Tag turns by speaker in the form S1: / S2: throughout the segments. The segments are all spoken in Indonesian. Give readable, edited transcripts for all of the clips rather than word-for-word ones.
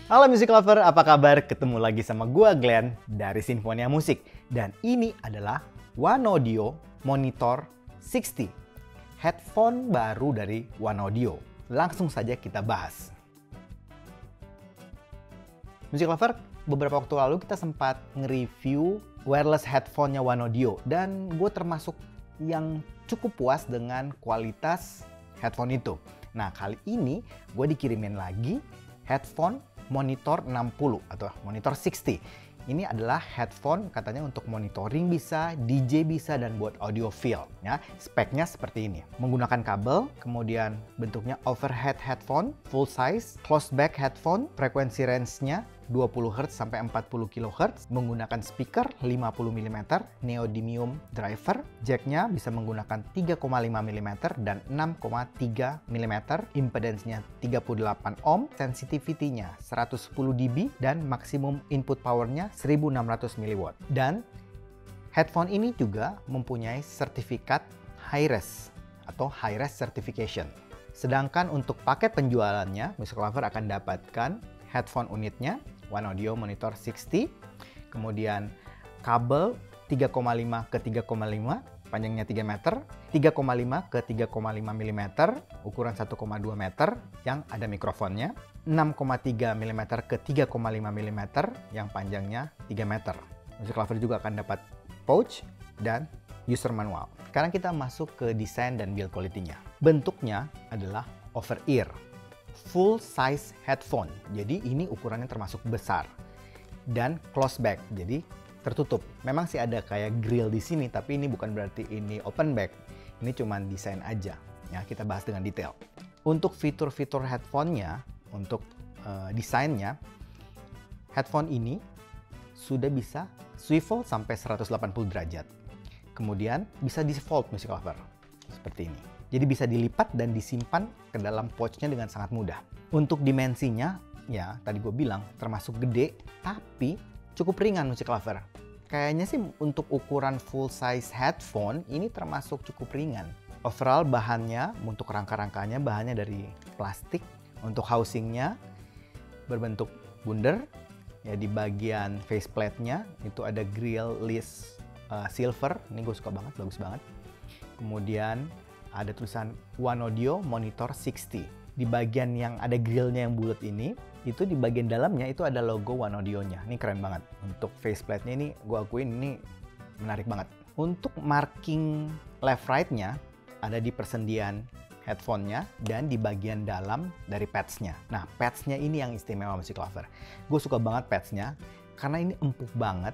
S1: Halo Music Lover, apa kabar? Ketemu lagi sama gua Glenn dari Sinfonia Musik. Dan ini adalah One Audio Monitor 60. Headphone baru dari One Audio. Langsung saja kita bahas. Music Lover, beberapa waktu lalu kita sempat nge-review wireless headphone-nya One Audio. Dan gue termasuk yang cukup puas dengan kualitas headphone itu. Nah, kali ini gue dikirimin lagi headphone monitor 60 atau monitor 60. Ini adalah headphone katanya untuk monitoring bisa, DJ bisa, dan buat audiophile. Ya, speknya seperti ini. Menggunakan kabel, kemudian bentuknya overhead headphone, full size, closed back headphone, frekuensi range-nya 20 Hz sampai 40 kHz, menggunakan speaker 50 mm, neodymium driver, jacknya bisa menggunakan 3,5 mm dan 6,3 mm, impedance-nya 38 ohm, sensitivity-nya 110 dB, dan maksimum input power-nya 1600 mW. Dan headphone ini juga mempunyai sertifikat high-res atau high-res certification. Sedangkan untuk paket penjualannya, Music Lover akan dapatkan headphone unitnya, One Audio Monitor 60, kemudian kabel 3,5 ke 3,5, panjangnya 3 meter, 3,5 ke 3,5 mm, ukuran 1,2 meter, yang ada mikrofonnya, 6,3 mm ke 3,5 mm, yang panjangnya 3 meter. Music Lover juga akan dapat pouch dan user manual. Sekarang kita masuk ke desain dan build quality-nya. Bentuknya adalah over ear. Full size headphone, jadi ini ukurannya termasuk besar, dan close back, jadi tertutup. Memang sih ada kayak grill di sini, tapi ini bukan berarti ini open back. Ini cuman desain aja. Ya, kita bahas dengan detail. Untuk fitur-fitur headphone-nya, untuk desainnya, headphone ini sudah bisa swivel sampai 180 derajat. Kemudian bisa default Music Lover seperti ini. Jadi bisa dilipat dan disimpan ke dalam pouch-nya dengan sangat mudah. Untuk dimensinya, ya tadi gue bilang termasuk gede, tapi cukup ringan Music Lover. Kayaknya sih untuk ukuran full size headphone, ini termasuk cukup ringan. Overall bahannya, untuk rangka-rangkanya bahannya dari plastik. Untuk housingnya berbentuk bundar. Ya, di bagian faceplate-nya itu ada grill list silver. Ini gue suka banget, bagus banget. Kemudian ada tulisan One Audio Monitor 60. Di bagian yang ada grillnya yang bulat ini, itu di bagian dalamnya itu ada logo One Audio-nya. Ini keren banget. Untuk faceplate-nya ini, gue akuin ini menarik banget. Untuk marking left right-nya, ada di persendian headphone-nya dan di bagian dalam dari pads-nya. Nah, pads-nya ini yang istimewa Music Lover. Gue suka banget pads-nya, karena ini empuk banget,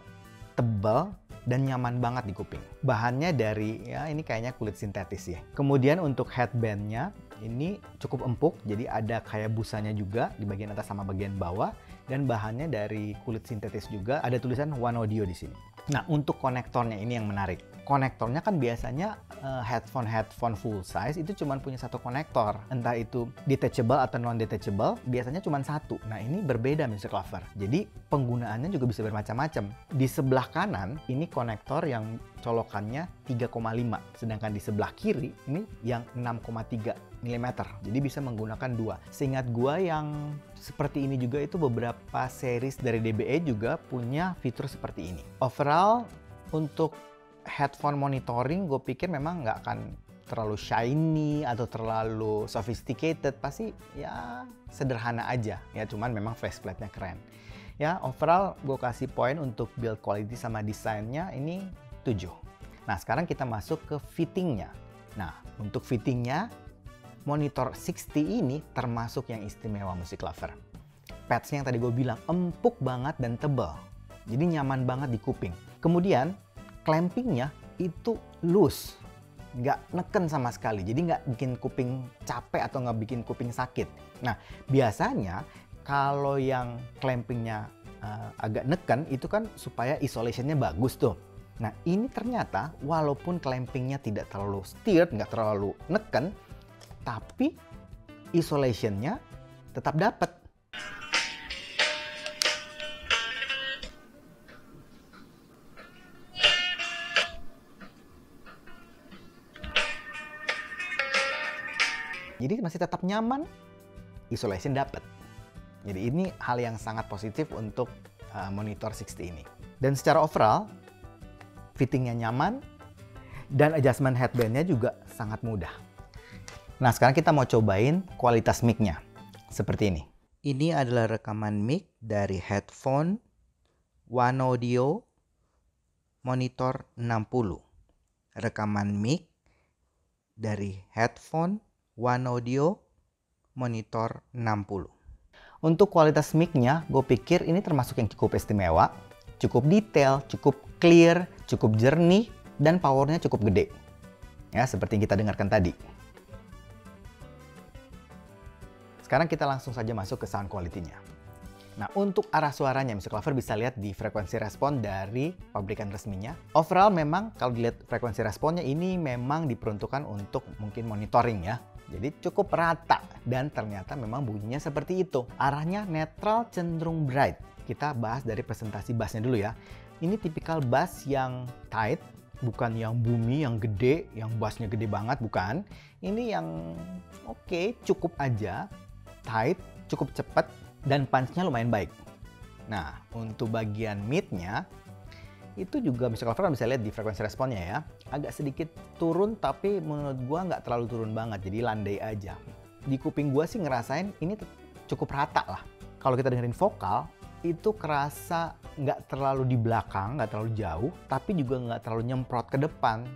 S1: tebal, dan nyaman banget di kuping. Bahannya dari, ya ini kayaknya kulit sintetis ya. Kemudian untuk headband-nya ini cukup empuk, jadi ada kayak busanya juga di bagian atas sama bagian bawah. Dan bahannya dari kulit sintetis juga, ada tulisan One Audio di sini. Nah, untuk konektornya ini yang menarik. Konektornya kan biasanya headphone full size itu cuma punya satu konektor. Entah itu detachable atau non-detachable, biasanya cuma satu. Nah, ini berbeda Music Lover. Jadi, penggunaannya juga bisa bermacam-macam. Di sebelah kanan, ini konektor yang colokannya 3,5. Sedangkan di sebelah kiri, ini yang 6,3 mm. Jadi bisa menggunakan dua. Seingat gua yang seperti ini juga itu beberapa series dari DBE juga punya fitur seperti ini. Overall, untuk headphone monitoring gue pikir memang nggak akan terlalu shiny atau terlalu sophisticated, pasti ya sederhana aja ya, cuman memang faceplate-nya keren ya. Overall gue kasih poin untuk build quality sama desainnya ini 7. Nah, sekarang kita masuk ke fittingnya. Nah, untuk fittingnya monitor 60 ini termasuk yang istimewa Music Lover. Pads-nya yang tadi gue bilang empuk banget dan tebal, jadi nyaman banget di kuping. Kemudian clampingnya itu loose, nggak neken sama sekali, jadi nggak bikin kuping capek atau nggak bikin kuping sakit. Nah, biasanya kalau yang clampingnya agak neken itu kan supaya isolationnya bagus tuh. Nah, ini ternyata walaupun clampingnya tidak terlalu stirred, nggak terlalu neken, tapi isolationnya tetap dapat. Jadi masih tetap nyaman, isolation dapat. Jadi ini hal yang sangat positif untuk monitor 60 ini. Dan secara overall, fittingnya nyaman, dan adjustment headbandnya juga sangat mudah. Nah, sekarang kita mau cobain kualitas mic-nya. Seperti ini. Ini adalah rekaman mic dari headphone One Audio Monitor 60. Rekaman mic dari headphone One Audio Monitor 60. Untuk kualitas mic-nya, gue pikir ini termasuk yang cukup istimewa, cukup detail, cukup clear, cukup jernih, dan powernya cukup gede. Ya, seperti yang kita dengarkan tadi. Sekarang kita langsung saja masuk ke sound quality-nya. Nah, untuk arah suaranya, Music Lover bisa lihat di frekuensi respon dari pabrikan resminya. Overall memang kalau dilihat frekuensi responnya ini memang diperuntukkan untuk mungkin monitoring ya. Jadi cukup rata dan ternyata memang bunyinya seperti itu. Arahnya netral cenderung bright. Kita bahas dari presentasi bassnya dulu ya. Ini tipikal bass yang tight, bukan yang boomy, yang gede, yang bassnya gede banget, bukan. Ini yang oke, cukup aja, tight, cukup cepat, dan punch-nya lumayan baik. Nah, untuk bagian mid-nya, itu juga Music Lover bisa lihat di frekuensi responnya ya. Agak sedikit turun, tapi menurut gua nggak terlalu turun banget, jadi landai aja. Di kuping gua sih ngerasain ini cukup rata lah. Kalau kita dengerin vokal, itu kerasa nggak terlalu di belakang, nggak terlalu jauh, tapi juga nggak terlalu nyemprot ke depan.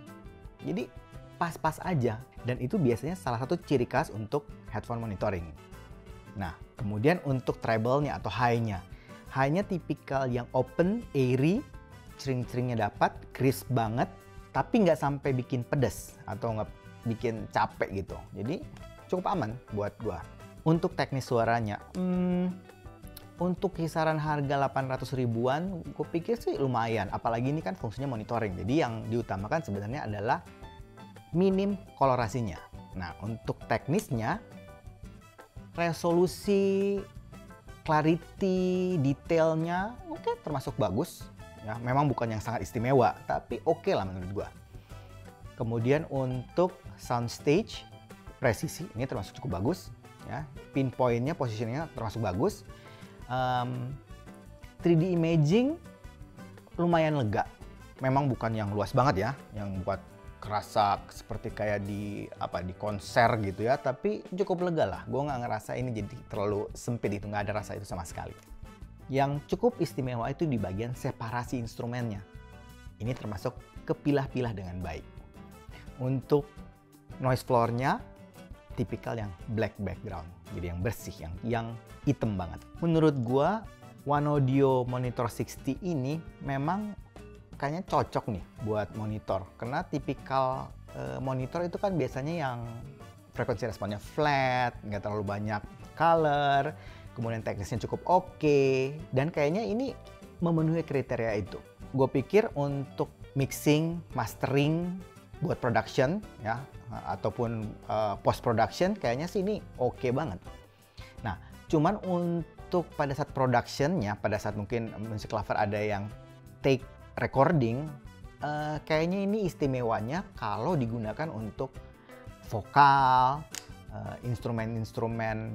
S1: Jadi pas-pas aja. Dan itu biasanya salah satu ciri khas untuk headphone monitoring. Nah, kemudian untuk treble-nya atau high-nya. High-nya tipikal yang open, airy, cering-ceringnya dapat, crisp banget, tapi nggak sampai bikin pedes atau nggak bikin capek gitu. Jadi cukup aman buat gua. Untuk teknis suaranya, untuk kisaran harga 800 ribuan, gue pikir sih lumayan. Apalagi ini kan fungsinya monitoring. Jadi yang diutamakan sebenarnya adalah minim kolorasinya. Nah, untuk teknisnya, resolusi, clarity, detailnya oke, termasuk bagus. Ya, memang bukan yang sangat istimewa, tapi oke lah menurut gua. Kemudian untuk soundstage, presisi ini termasuk cukup bagus. Ya, pinpointnya, positioningnya termasuk bagus. 3D imaging lumayan lega. Memang bukan yang luas banget ya, yang buat kerasa seperti kayak di konser gitu ya, tapi cukup lega lah. Gue nggak ngerasa ini jadi terlalu sempit, itu nggak ada rasa itu sama sekali. Yang cukup istimewa itu di bagian separasi instrumennya. Ini termasuk kepilah-pilah dengan baik. Untuk noise floor-nya tipikal yang black background, jadi yang bersih, yang hitam banget. Menurut gue One Audio Monitor 60 ini memang kayaknya cocok nih buat monitor, karena tipikal monitor itu kan biasanya yang frekuensi responnya flat, nggak terlalu banyak color, kemudian teknisnya cukup oke, dan kayaknya ini memenuhi kriteria itu. Gue pikir untuk mixing, mastering, buat production ya, ataupun post production kayaknya sih ini oke banget. Nah, cuman untuk pada saat productionnya, pada saat mungkin Music Lover ada yang take recording, kayaknya ini istimewanya kalau digunakan untuk vokal, instrumen-instrumen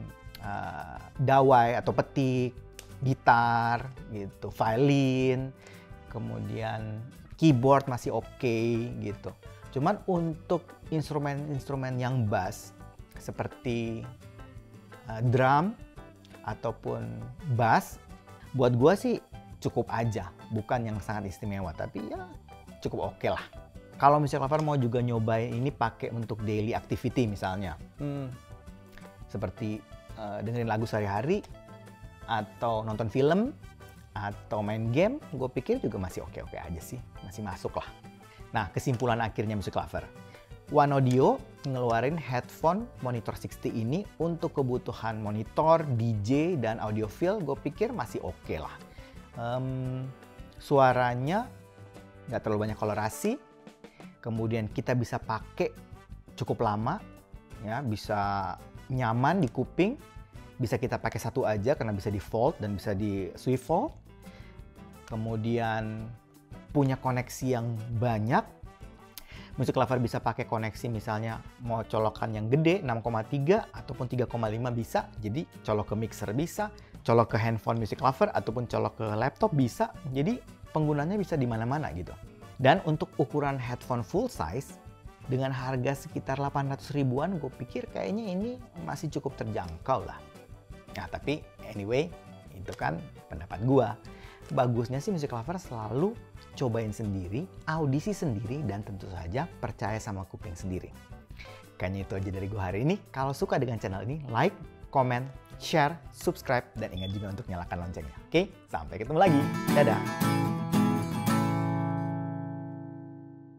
S1: dawai atau petik, gitar, gitu, violin, kemudian keyboard masih oke gitu. Cuman untuk instrumen-instrumen yang bass seperti drum ataupun bass, buat gua sih cukup aja, bukan yang sangat istimewa, tapi ya cukup oke lah. Kalau Music Lover mau juga nyobain ini pakai untuk daily activity misalnya, seperti dengerin lagu sehari-hari, atau nonton film, atau main game, gue pikir juga masih oke-oke aja sih, masih masuk lah. Nah, kesimpulan akhirnya Music Lover, One Audio ngeluarin headphone monitor 60 ini untuk kebutuhan monitor, DJ, dan audiophile, gue pikir masih oke lah. Suaranya nggak terlalu banyak kolorasi, kemudian kita bisa pakai cukup lama, ya, bisa nyaman di kuping, bisa kita pakai satu aja karena bisa di fold dan bisa di swivel, kemudian punya koneksi yang banyak. Music Lover bisa pakai koneksi misalnya mau colokan yang gede 6,3 ataupun 3,5 bisa, jadi colok ke mixer bisa, colok ke handphone music lover ataupun colok ke laptop bisa. Jadi penggunanya bisa di mana-mana gitu. Dan untuk ukuran headphone full size dengan harga sekitar 800 ribuan, gue pikir kayaknya ini masih cukup terjangkau lah. Nah tapi anyway, itu kan pendapat gue. Bagusnya sih music lover selalu cobain sendiri, audisi sendiri, dan tentu saja percaya sama kuping sendiri. Kayaknya itu aja dari gue hari ini. Kalau suka dengan channel ini, like, comment, share, subscribe, dan ingat juga untuk nyalakan loncengnya. Oke, sampai ketemu lagi. Dadah!